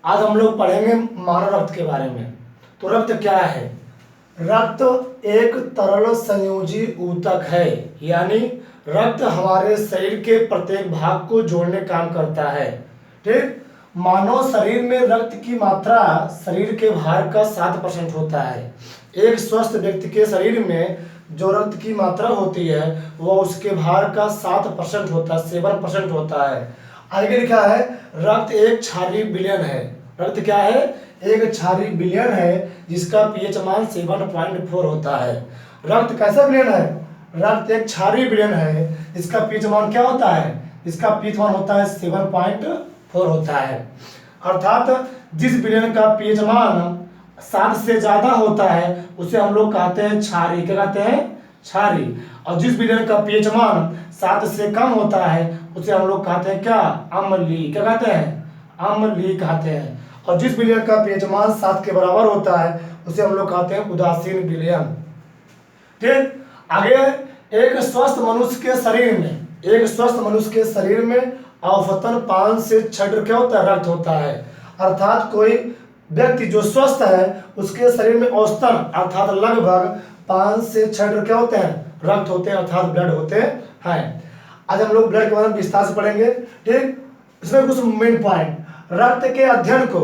आज हम लोग पढ़ेंगे मानव रक्त के बारे में। तो रक्त क्या है? रक्त एक तरल संयोजी ऊतक है, यानी रक्त हमारे शरीर के प्रत्येक भाग को जोड़ने काम करता है। ठीक। मानव शरीर में रक्त की मात्रा शरीर के भार का 7% होता है। एक स्वस्थ व्यक्ति के शरीर में जो रक्त की मात्रा होती है वह उसके भार का 7% होता है, 7% होता है। आगे लिखा है रक्त एक क्षारीय विलयन है। रक्त क्या है? एक क्षारीय विलयन है जिसका पीएच मान 7.4 होता है। रक्त कैसा विलयन है? रक्त एक क्षारीय विलयन है जिसका पीएच मान क्या होता है? इसका पीएच मान होता है 7.4 होता है। अर्थात जिस विलयन का पीएच मान 7 से ज्यादा होता है उसे हम लोग कहते हैं क्षारीय। क्या कहते हैं? क्षारीय। और जिस विलयन का पीएच मान 7 से कम होता है उसे हम लोग कहते हैं क्या? अम्लीय। क्या कहते हैं? अम्लीय कहते हैं। और जिस विलयन का पीएच मान 7 के बराबर होता है उसे हम लोग कहते हैं उदासीन विलयन। ठीक। आगे एक स्वस्थ मनुष्य के शरीर में औसतन 5 से 6 लीटर क्या होता है? रक्त होता है। अर्थात कोई व्यक्ति जो स्वस्थ है उसके शरीर में औसतन अर्थात लगभग 5 से 6 लीटर क्या होते हैं? रक्त होते हैं, अर्थात ब्लड होते हैं। आज हम लोग ब्लड के बारे में विस्तार से पढ़ेंगे। ठीक। इसमें कुछ मेन पॉइंट। रक्त के अध्ययन को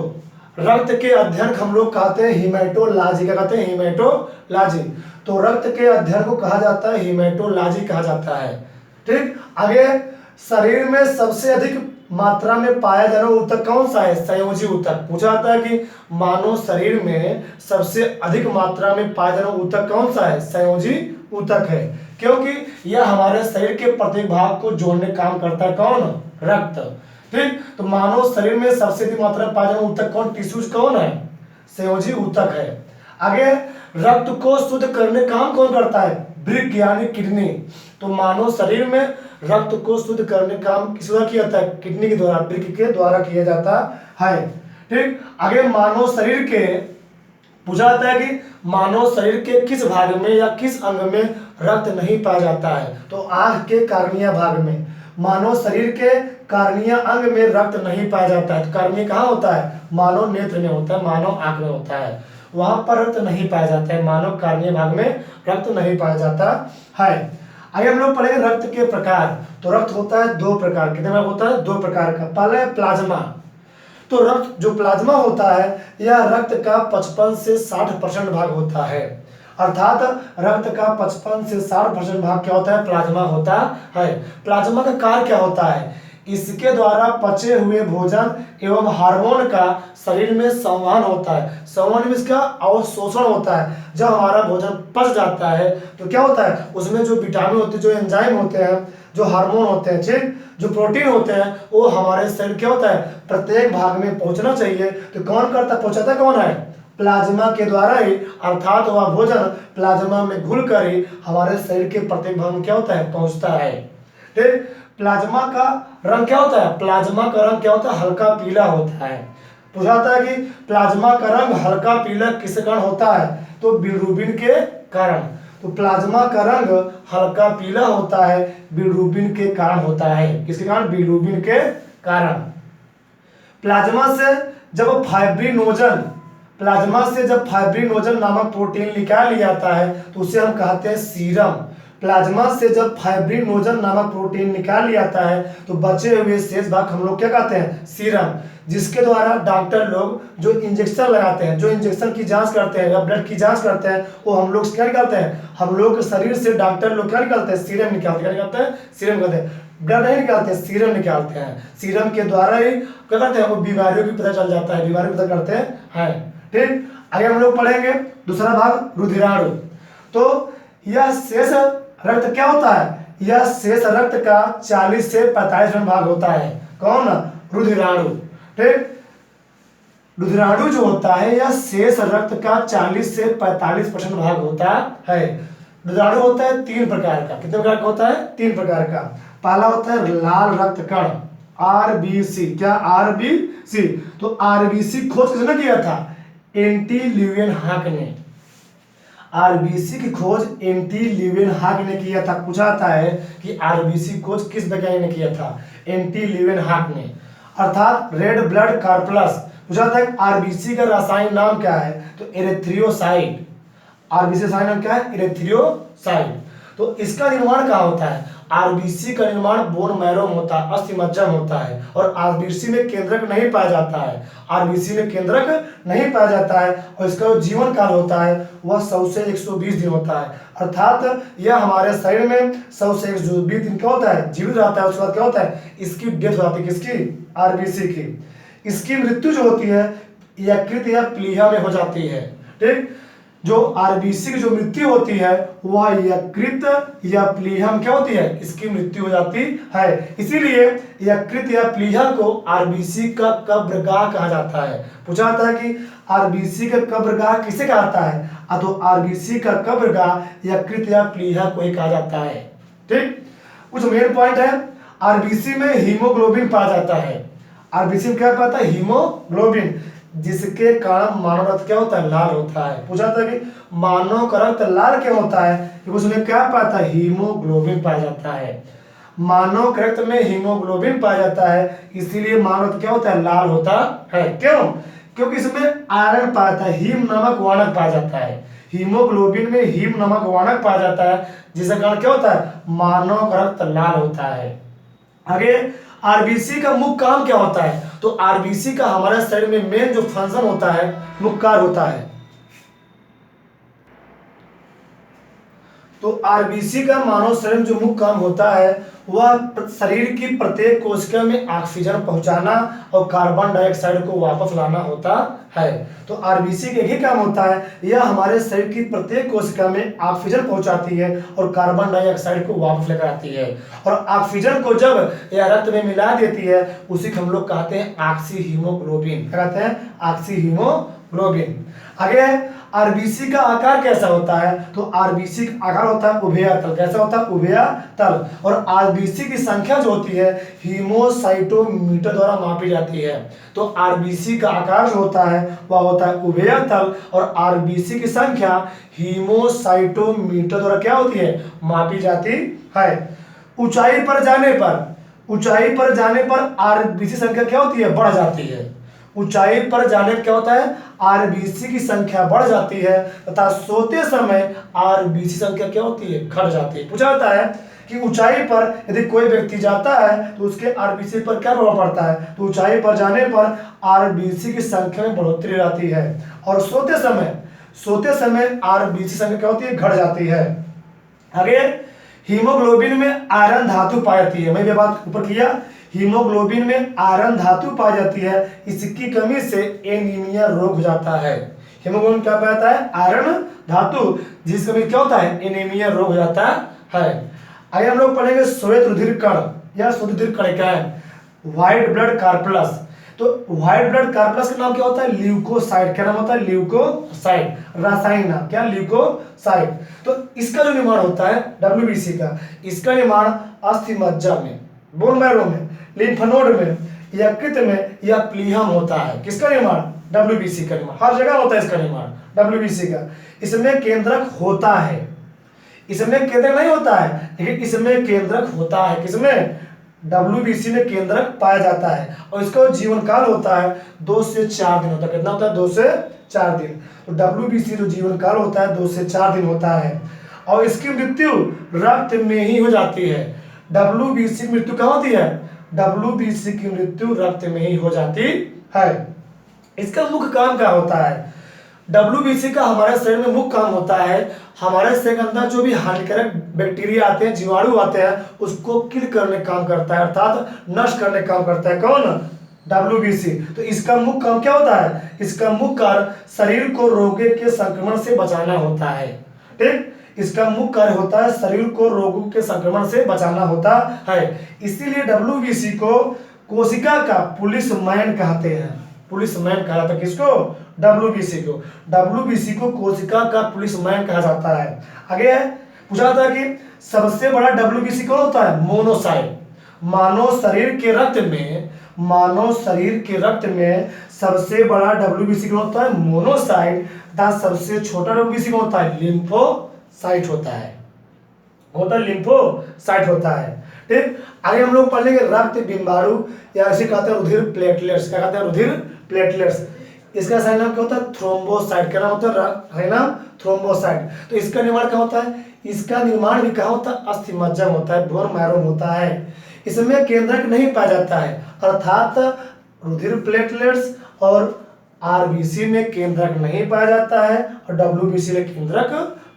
हम लोग कहते हैं हीमेटोलॉजी। क्या कहते हैं? हीमेटोलॉजी। तो रक्त के अध्ययन को कहा जाता है हीमेटोलॉजी कहा जाता है। ठीक। आगे शरीर में सबसे अधिक मात्रा में पाया जाने वाला ऊतक कौन सा है? संयोजी ऊतक। पूछा जाता है कि मानव शरीर में सबसे अधिक मात्रा में पाया जाने वाला ऊतक कौन सा है? संयोजी ऊतक है, क्योंकि यह हमारे शरीर के प्रत्येक भाग को जोड़ने काम करता है। कौन? रक्त। ठीक। तो मानव शरीर में सबसे अधिक मात्रा में पाया जाने वाला ऊतक कौन? टिश्यूज कौन है? संयोजी ऊतक है। आगे रक्त को शुद्ध करने काम कौन करता है? वृक्क यानी किडनी। तो मानव शरीर में रक्त को शुद्ध करने काम किस द्वारा किया जाता है? किडनी के द्वारा, वृक्क के द्वारा किया जाता है। ठीक। आगे मानव शरीर के पूछा जाता है कि मानव शरीर के किस भाग में या किस अंग में रक्त नहीं पाया जाता है? तो आंख के कार्निया भाग में। मानव शरीर के कार्निया अंग में रक्त नहीं पाया जाता है। तो कार्निया कहाँ होता है? मानव नेत्र में होता है, मानव आंख में होता है, वहां पर रक्त नहीं पाया जाता है। मानव कार्निया भाग में रक्त नहीं पाया जाता है। आगे हम लोग पढ़ेंगे रक्त के प्रकार। तो रक्त होता है 2 प्रकार। कितने प्रकार होता है? 2 प्रकार का। पहला है प्लाज्मा। तो रक्त जो प्लाज्मा होता है यह रक्त का 55 से 60% भाग होता है। अर्थात रक्त का 55 से 60% भाग क्या होता है? प्लाज्मा होता है। प्लाज्मा का कार्य क्या होता है? इसके द्वारा पचे हुए भोजन एवं हार्मोन का शरीर में संवहन होता है। संवहन में इसका अवशोषण होता है। जब हमारा भोजन पच जाता है तो क्या होता है? उसमें जो विटामिन होते हैं, जो एंजाइम होते हैं, जो हार्मोन होते हैं, ठीक, जो प्रोटीन होते हैं, वो हमारे शरीर क्या होता है? प्रत्येक भाग में पहुंचना चाहिए। तो कौन करता? पहुंचाता कौन है? प्लाज्मा के द्वारा ही। अर्थात वह भोजन प्लाज्मा में घुलकर ही हमारे शरीर के प्रत्येक भाग में क्या होता है? पहुंचता है। ठीक। प्लाज्मा का रंग क्या होता है? प्लाज्मा का रंग क्या होता है? हल्का पीला होता है। पूछा जाता है कि प्लाज्मा का रंग हल्का पीला किस कारण होता है? तो बिलिरुबिन के कारण। तो प्लाज्मा का रंग हल्का पीला होता है बिलिरुबिन के कारण होता है। किसके कारण? बिलिरुबिन के कारण। प्लाज्मा से जब फाइब्रिनोजन नामक प्रोटीन निकाल लिया जाता है तो उसे हम कहते हैं सीरम। प्लाज्मा से जब फाइब्रिनोजन नामक प्रोटीन निकाल लिया जाता है तो बचे हुए शेष भाग हम लोग क्या कहते हैं? सीरम। जिसके द्वारा डॉक्टर लोग जो इंजेक्शन लगाते हैं, जो इंजेक्शन की जांच करते हैं या ब्लड की जांच करते हैं, वो हम लोग क्या निकालते हैं? हम लोग के शरीर से डॉक्टर लोग क्या निकालते हैं? सीरम निकालते हैं। क्या निकालते हैं? सीरम निकालते हैं। ब्लड नहीं निकालते, सीरम निकालते हैं। सीरम के द्वारा ही क्या करते हैं? वो बीमारियों की पता चल जाता है, बीमारी पता करते हैं। ठीक। आगे हम लोग पढ़ेंगे दूसरा भाग रुधिराणु। तो यह शेष रक्त क्या होता है? यह शेष रक्त का 40 से 45% भाग होता है। कौन? रुधिराणु। ठीक। रुधिराणु जो होता है यह शेष रक्त का 40 से 45% भाग होता है। रुधिराणु होता है 3 प्रकार का। कितने प्रकार का होता है? 3 प्रकार का। पहला होता है लाल रक्त कण, आरबीसी। क्या? आरबीसी। तो आरबीसी खोज किसने किया था? एंटी ल्यूवेनहॉक ने। आरबीसी की खोज एंटी ल्यूवेनहॉक ने किया था। पूछा जाता है कि आरबीसी खोज किस वैज्ञानिक ने किया था? एंटी ल्यूवेनहॉक ने। अर्थात रेड ब्लड कॉर्पस पूछा था आरबीसी का रासायनिक नाम क्या है, तो एरिथ्रियोसाइट। आरबीसी रासायनिक नाम क्या है, एरिथ्रियोसाइट। तो इसका निर्माण कहाँ होता है, आरबीसी का निर्माण बोन मैरो में होता है, अस्थि मज्जा में होता है। और आरबीसी में केंद्रक नहीं पाया जाता है, आरबीसी में केंद्रक नहीं पाया जाता है। और इसका जो जीवन काल होता है वह 100 से 120 दिन होता है। अर्थात यह हमारे शरीर में 100 से 120 दिन क्या होता है, जीवित रहता है। उसके बाद क्या होता है, इसकी डेथ हो जाती है, किसकी, आरबीसी की। इसकी मृत्यु जो होती है यकृत या प्लीहा में हो जाती है। ठीक, जो आरबीसी की जो मृत्यु होती है वह यकृत या प्लीहा में क्या होती है, इसकी मृत्यु हो जाती है। इसीलिए यकृत या प्लीहा को आरबीसी का कब्रगाह कहा जाता है। पूछा जाता है कि आरबीसी का कब्रगाह किसे कहा जाता है, तो आरबीसी का कब्रगाह यकृत या प्लीहा को ही कहा जाता है। ठीक, कुछ मेन पॉइंट है। आरबीसी में हीमोग्लोबिन पाया जाता है। आरबीसी में क्या पाता है, हीमोग्लोबिन, जिसके कारण मानव रक्त क्या होता है, लाल होता है। पूछा था कि मानव का रक्त लाल क्यों होता है, क्योंकि उसमें क्या पाता है, हीमोग्लोबिन पाया जाता है। मानव के रक्त में हीमोग्लोबिन पाया जाता है, इसीलिए मानव रक्त क्या होता है, लाल होता है। क्यों, क्योंकि इसमें आयरन पाया जाता है, हीम नामक वाणक पाया जाता है। हीमोग्लोबिन में हीम नामक वाणक पाया जाता है, जिसके कारण क्या होता है, मानव का रक्त लाल होता है। आगे आरबीसी का मुख्य काम क्या होता है, तो आरबीसी का हमारे शरीर में मेन जो फंक्शन होता है, मुख्य कार्य होता है। तो आरबीसी का मानव शरीर में जो मुख्य काम होता है वह शरीर की प्रत्येक कोशिका में ऑक्सीजन पहुंचाना और कार्बन डाइऑक्साइड को वापस लाना होता है। तो आरबीसी का यही काम होता है, यह हमारे शरीर की प्रत्येक कोशिका में ऑक्सीजन पहुंचाती है और कार्बन डाइऑक्साइड को वापस लेकर आती है। और ऑक्सीजन को जब यह रक्त में मिला देती है उसी को हम लोग कहते हैं ऑक्सी हीमोग्लोबिन। क्या कहते हैं, ऑक्सी हीमोग्लोबिन। आगे आरबीसी का आकार कैसा होता है, तो आरबीसी का आकार होता है उभयतल। कैसा होता है, उभयतल। और आरबीसी की संख्या जो होती है हीमोसाइटोमीटर द्वारा मापी जाती है। तो आरबीसी का आकार जो होता है वह होता है उभयतल और आरबीसी की संख्या हीमोसाइटोमीटर द्वारा क्या होती है, मापी जाती है। ऊंचाई पर जाने पर आरबीसी संख्या क्या होती है, बढ़ जाती है। ऊंचाई पर जाने पर क्या होता है, आरबीसी की संख्या बढ़ जाती है तथा सोते समय आरबीसी संख्या क्या होती है, घट जाती है। पूछा जाता है कि ऊंचाई पर यदि कोई व्यक्ति जाता है तो उसके आरबीसी पर क्या प्रभाव पड़ता है, तो ऊंचाई पर जाने पर आरबीसी की संख्या में बढ़ोतरी आती है और सोते समय आरबीसी संख्या क्या होती है, घट जाती है। आगे हीमोग्लोबिन में आयरन धातु पाई जाती है। मैं ये बात ऊपर किया, हीमोग्लोबिन में आयरन धातु पाई जाती है, इसकी कमी से एनीमिया रोग हो जाता है। हीमोग्लोबिन क्या पाया जाता है, आयरन धातु, जिसकी कमी क्या होता है, एनीमिया रोग हो जाता है। आगे हम लोग पढ़ेंगे श्वेत रुधिर कण या शुद्ध रुधिर कण क्या है, व्हाइट ब्लड कार्पलस। तो व्हाइट ब्लड कार्पलस का नाम क्या होता है, ल्यूकोसाइट। क्या नाम होता है, ल्यूकोसाइट। रासायनिक नाम क्या, ल्यूकोसाइट। तो इसका जो निर्माण होता है डब्ल्यूबीसी का, इसका निर्माण अस्थि मज्जा में, बोन मैरो में, लिम्फ नोड में, यकृत में या प्लीहा में होता है। किसका निर्माण, डब्ल्यूबीसी का निर्माण। हर जगह होता है इसका निर्माण डब्ल्यूबीसी का। इसमें केंद्रक होता है, इसमें केंद्रक नहीं होता है, लेकिन इसमें केंद्रक होता है। किसमें, डब्ल्यूबीसी में केंद्रक पाया जाता है। और इसका जीवन काल होता है 2 से 4 दिन होता है। कितना होता है, 2 से 4 दिन। तो डब्ल्यूबीसी जो जीवन काल होता है 2 से 4 दिन होता है। और इसकी मृत्यु रक्त में ही हो जाती है। डब्ल्यूबीसी की मृत्यु कहाँ होती है, डब्ल्यूबीसी की मृत्यु रक्त में ही हो जाती है। इसका मुख्य काम क्या होता है, डब्ल्यूबीसी का हमारे शरीर में मुख्य काम होता है, हमारे शरीर के अंदर जो भी हानिकारक बैक्टीरिया आते हैं, जीवाणु आते हैं, उसको किल करने का काम करता है, अर्थात नष्ट करने का काम करता है। कौन, डब्ल्यूबीसी। तो इसका मुख्य काम क्या होता है, इसका मुख्य कार्य शरीर को रोगों के संक्रमण से बचाना होता है। ठीक, इसका मुख्य कार्य होता है शरीर को रोगों के संक्रमण से बचाना होता है। इसीलिए डब्ल्यूबीसी को कोशिका का पुलिसमैन कहते हैं। पुलिसमैन कहा जाता है किसको, डब्ल्यूबीसी को। डब्ल्यूबीसी को कोशिका का पुलिसमैन कहा जाता है। आगे पूछा जाता है कि सबसे बड़ा डब्ल्यूबीसी कौन होता है, मोनोसाइट। मानव शरीर के रक्त में सबसे बड़ा डब्ल्यूबीसी कौन होता है, मोनोसाइट। तथा सबसे छोटा डब्ल्यूबीसी कौन होता है, लिम्फोसाइट होता है। लिम्फोसाइट होता है। ठीक, आगे हम लोग पढ़ लेंगे रक्त बिंबाणु या इसे कहते हैं रुधिर प्लेटलेट्स। क्या कहते हैं? रुधिर प्लेटलेट्स। इसका सही नाम क्या होता है? थ्रोम्बोसाइट। क्या नाम होता है? सही नाम थ्रोम्बोसाइट। तो इसका निर्माण क्या होता है? इसका निर्माण भी क्या होता है? अस्थिमज्जन होता है, बोन मैरो होता है। इसमें केंद्रक नहीं पाया जाता है, अर्थात रुधिर प्लेटलेट्स और आरबीसी में केंद्रक नहीं पाया जाता है और डब्ल्यूबीसी में केंद्रक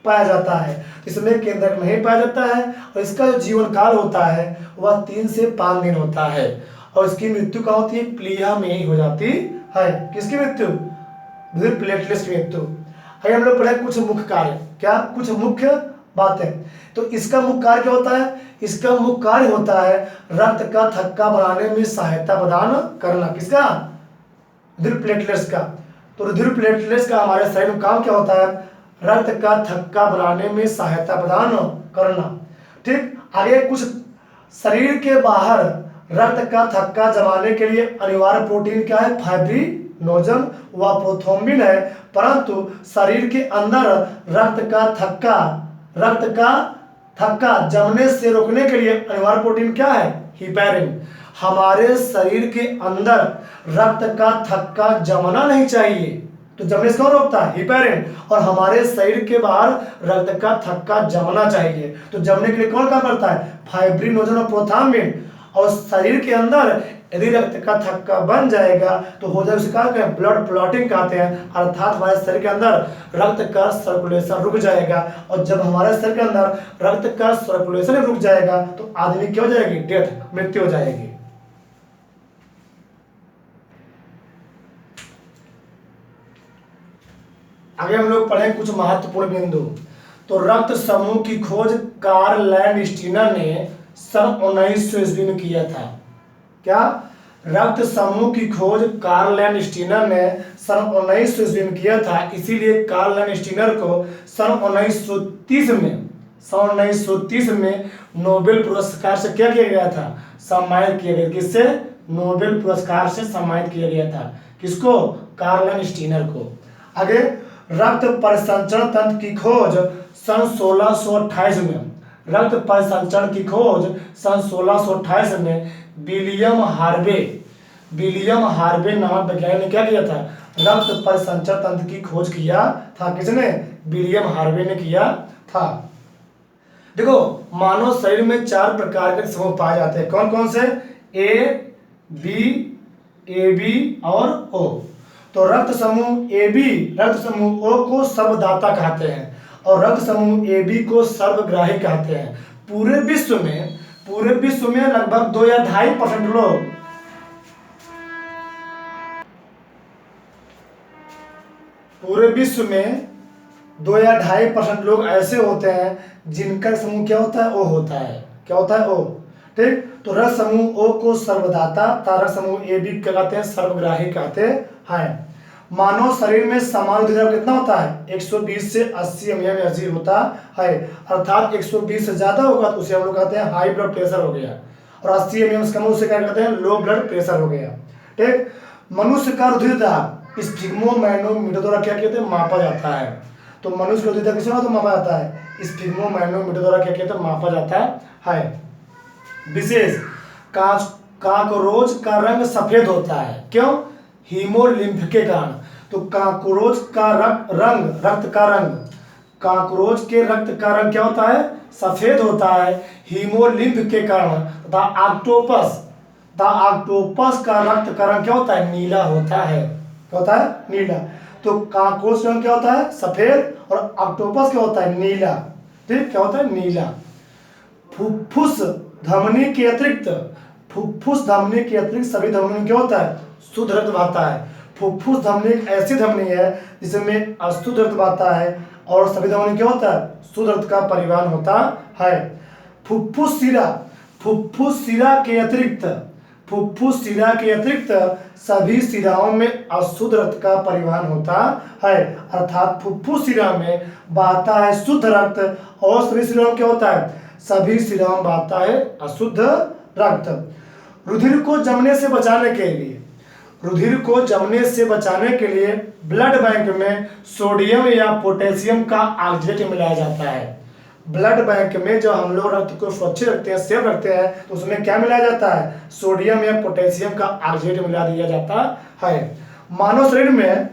पाया जाता है। इसमें केंद्रक नहीं पाया जाता है और इसका जो जीवन काल होता है वह 3 से 5 दिन होता है और इसकी मृत्यु क्या होती है? प्लीहा में ही हो जाती है। किसकी मृत्यु? रुधिर प्लेटलेट्स की मृत्यु। आइए हम लोग पढ़े कुछ मुख्य कार्य। क्या? कुछ मुख्य बातें। तो इसका मुख्य कार्य क्या होता है? इसका मुख्य कार्य होता है रक्त का थक्का बनाने में सहायता प्रदान करना। किसका? रुधिर प्लेटलेट्स का। तो रुधिर प्लेटलेट्स का हमारे शरीर में काम क्या होता है? रक्त का थक्का बनाने में सहायता प्रदान करना। ठीक, आगे कुछ शरीर के बाहर रक्त का थक्का जमाने के लिए अनिवार्य प्रोटीन क्या है? फाइब्रिनोजन व प्रोथ्रोम्बिन है। परंतु शरीर के अंदर रक्त का थक्का जमने से रोकने के लिए अनिवार्य प्रोटीन क्या है? हिपैरिन। हमारे शरीर के अंदर रक्त का थक्का जमना नहीं चाहिए, तो जमने से कौन रोकता है? हिपैरिन। और हमारे शरीर के बाहर रक्त का थक्का जमना चाहिए, तो जमने के लिए कौन काम करता है? फाइब्रिनोजन और प्रोथ्रोम्बिन। और शरीर के अंदर यदि रक्त का थक्का बन जाएगा तो हो जाए उसे क्या कहते हैं? ब्लड क्लॉटिंग कहते हैं, अर्थात हमारे शरीर के अंदर रक्त का सर्कुलेशन रुक जाएगा। और जब हमारे शरीर के अंदर रक्त का सर्कुलेशन रुक जाएगा तो आदमी क्या हो जाएगी? डेथ, मृत्यु हो जाएगी। आगे हम लोग पढ़ें कुछ महत्वपूर्ण बिंदु। तो रक्त समूह की खोज कार्ल लैंडस्टीनर ने सन 1900 ईस्वी में किया था। क्या? रक्त समूह की खोज कार्ल लैंडस्टीनर ने सन 1900 ईस्वी में किया था। इसीलिए कार्ल लैंडस्टीनर को सन 1930 में नोबेल पुरस्कार से क्या किया गया था? सम्मानित किया गया। किससे? नोबेल पुरस्कार से सम्मानित किया गया था। किसको? कार्ल लैंडस्टीनर को। आगे रक्त परिसंचरण तंत्र की खोज सन 1628 में, रक्त परिसंचरण की खोज सन 1628 में विलियम हार्वे नामक वैज्ञानिक ने क्या किया था? रक्त परिसंचरण तंत्र की खोज किया था। किसने? विलियम हार्वे ने किया था। देखो, मानव शरीर में 4 प्रकार के समूह पाए जाते हैं। कौन कौन से? ए बी और ओ। तो रक्त समूह रक्त समूह ओ को सर्वदाता कहते हैं और रक्त समूह ए बी को सर्वग्राही कहते हैं। पूरे विश्व में लगभग 2 या 2.5% लोग पूरे विश्व में 2 या 2.5% लोग ऐसे होते हैं जिनका समूह क्या होता है? ओ होता है। क्या होता है? ओ। ठीक, तो रक्त समूह ओ को सर्वदाता, रक्त समूह ए बी क्या कहते हैं? सर्वग्राही कहते हैं। मानव शरीर में सामान्य रुधिर दाब कितना होता है? 120 से 80 mmHg होता है, अर्थात 120 से ज्यादा होगा तो उसे हम लोग कहते हैं हाई ब्लड प्रेशर हो गया और 80 mm से कम उसे क्या कहते हैं? लो ब्लड प्रेशर हो गया। ठीक, मनुष्य का रुधिर दाब स्फिग्मोमैनोमीटर द्वारा क्या कहते हैं? मापा जाता है। तो मनुष्य का रुधिर दाब किस द्वारा मापा जाता है? स्फिग्मोमैनोमीटर द्वारा क्या कहते हैं? मापा जाता है। विशेष काकरोच का रंग सफेद होता है। क्यों? हीमोलिम्फ के कारण। तो काकरोच के रक्त का रंग क्या होता है? सफेद होता है हीमोलिम्फ के कारण। तथा ऑक्टोपस का रक्त का रंग क्या होता है? नीला होता है। क्या होता है? नीला। तो काकरोच का रंग क्या होता है? सफेद और ऑक्टोपस क्या होता है? नीला। ठीक, क्या होता है? नीला। फुफ्फुस धमनी के अतिरिक्त सभी धमनी में क्या होता है? शुद्ध रक्त बहता है। फुफ्फुस धमनी एक ऐसी धमनी है जिसमें अशुद्ध रक्त बहता है और सभी धमनी क्या होता है? शुद्ध रक्त का परिवहन होता है। फुफ्फुस शिरा के अतिरिक्त सभी शिराओं में अशुद्ध रक्त का परिवहन होता है, अर्थात फुफ्फुस शिरा में बहता है शुद्ध रक्त और सभी शिराओं में क्या होता है? सभी शिराओं में बहता है अशुद्ध रक्त। रुधिर को जमने से बचाने के लिए ब्लड बैंक में सोडियम या पोटेशियम का ऑक्जेट मिलाया जाता है। ब्लड बैंक में जब हम लोग रक्त को सुरक्षित रखते हैं, सेफ रखते हैं, तो उसमें क्या मिलाया जाता है? सोडियम या पोटेशियम का ऑक्साइड मिला दिया जाता है। मानव शरीर में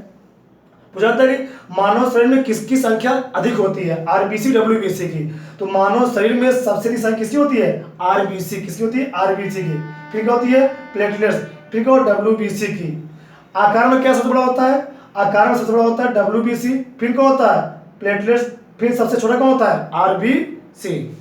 पूछा जाता है कि मानव शरीर में किसकी संख्या अधिक होती है? आरबीसी डब्ल्यूबीसी की। तो मानव शरीर में सबसे अधिक संख्या किसकी होती है? आरबीसी। किसकी होती है? आरबीसी की। फिर क्या होती है? प्लेटलेट्स। फिर क्या? डब्ल्यूबीसी की। आकार में क्या सबसे बड़ा होता है? आकार में सबसे बड़ा होता है डब्ल्यूबीसी। फिर क्या होता है? प्लेटलेट्स। फिर सबसे छोटा कौन होता है? आरबीसी।